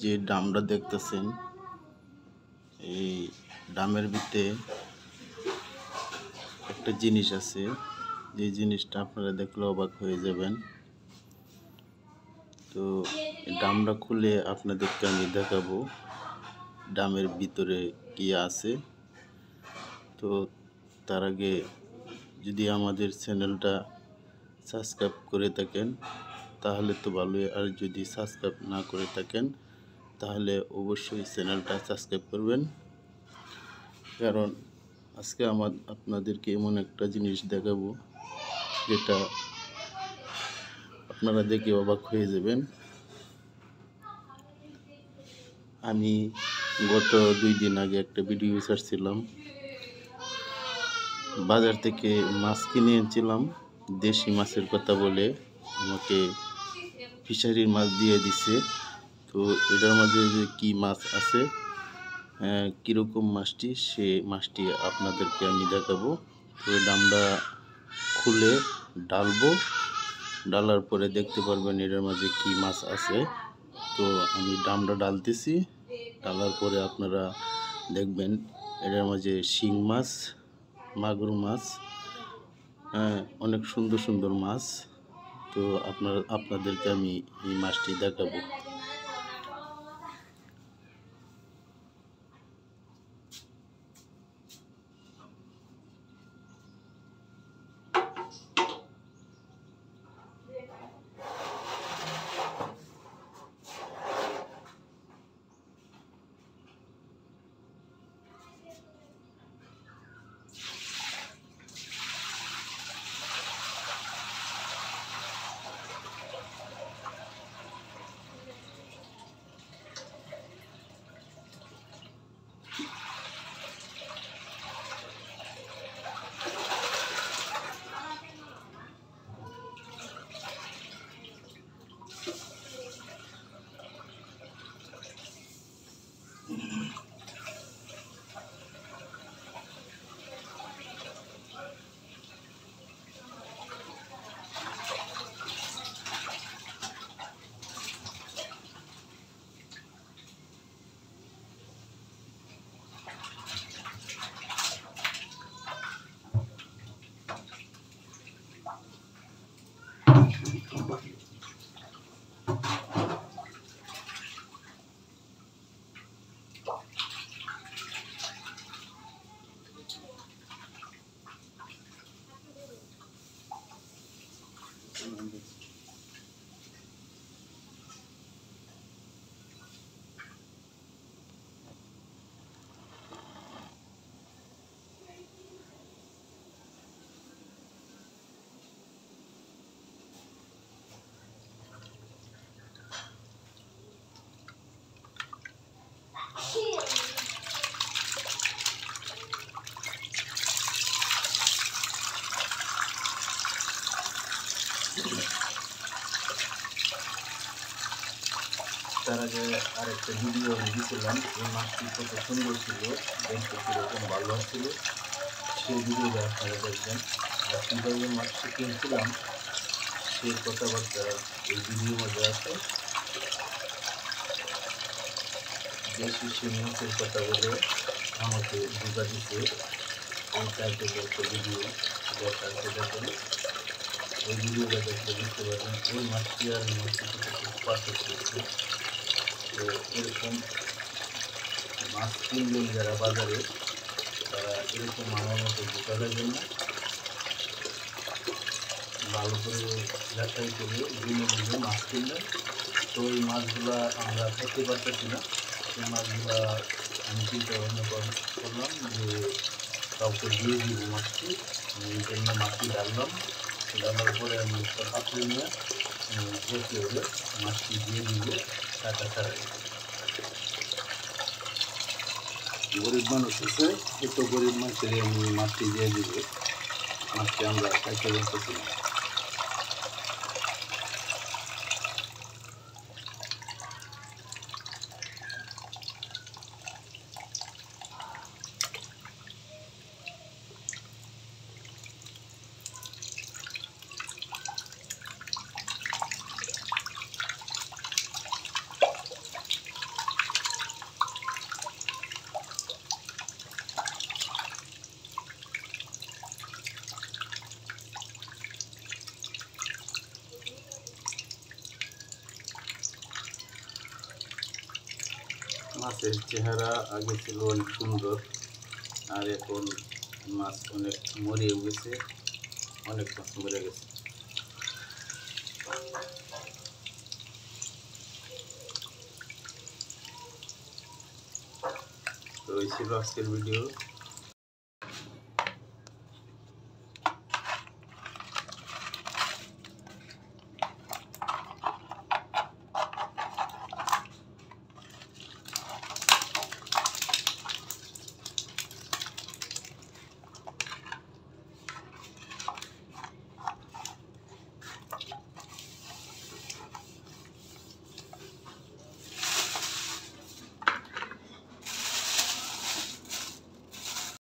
যে ডামটা দেখতেছেন, এই ডামের ভিতরে একটা জিনিস আছে, যে জিনিসটা আপনারা দেখলে অবাক হয়ে যাবেন। তো ডামটা খুলে আপনাদেরকে আমি দেখাবো ডামের ভিতরে কি আছে। তো তার আগে যদি আমাদের চ্যানেলটা সাবস্ক্রাইব করে থাকেন তাহলে তো ভালোই, আর যদি সাবস্ক্রাইব না করে থাকেন তাহলে অবশ্যই চ্যানেলটা সাবস্ক্রাইব করবেন। কারণ আজকে আপনাদেরকে এমন একটা জিনিস দেখাবো যেটা আপনারা দেখে অবাক হয়ে যাবেন। আমি গত 2 দিন আগে একটা ভিডিও ছাড়ছিলাম, বাজার থেকে মাছ কিনে এনেছিলাম, দেশি মাছের কথা বলে আমাকে ফিশারির মাছ দিয়ে দিছে। তো এটার মাঝে যে কী মাছ আছে, কীরকম মাছটি, সে মাছটি আপনাদেরকে আমি দেখাবো। তো ডামটা খুলে ডালবো, ডালার পরে দেখতে পারবেন এটার মাঝে কী মাছ আছে। তো আমি ডামটা ডালতেছি, ডালার পরে আপনারা দেখবেন এটার মাঝে শিং মাছ, মাগুর মাছ, অনেক সুন্দর সুন্দর মাছ। তো আপনাদেরকে আমি এই মাছটি দেখাবো। তার আগে আরেকটা ভিডিও আমি দিয়েছিলাম, এই মাছটি কত সুন্দর ছিল, দেখতে কীরকম ভালো ছিল, সেই ভিডিওটা আপনারা দেখবেন। আর কীভাবে মাছটি কিনছিলাম সেই কথাবার্তা এই ভিডিওর মধ্যে আছে। দেশি শিং মাছের কথা বলে আমাকে ধোঁকা দিতে এই টাইপের একটা ভিডিও দেখার, সেটা করে ওই ভিডিওটা দেখলে বুঝতে পারবেন ওই মাছটি আর এই মাছটি খুব পার্থক্য আছে। তো এরকম মাছ কিনবেন যারা বাজারে, তারা এরকম আমার মতো ধোঁকা দেবেন না, ভালো করে যাচাই করে বুঝে বুঝে মাছ কিনবেন। তো এই মাছগুলা আমরা খেতে পারতেছি না, এই মাছগুলা আমি চিন্তা ভাবনা করলাম যে কাউকে দিয়ে দিব মাছটি, এই জন্য মাছটি ডাললাম। ডালার পরে আমি একটা পাত্রে নিয়ে বসে হলে মাছটি দিয়ে দিব টাকা ছাড়াই। গরিব মানুষ আছে, এত গরিব মানুষের আমি মাছটি দিয়ে দিব, মাছটি আমরা খাইতে পারতেছি না। মাছের চেহারা আগে ছিল অনেক সুন্দর, আর এখন মাছ অনেক মরেও গেছে, অনেক মাছ মরে গেছে। তো এই ছিল আজকের ভিডিও।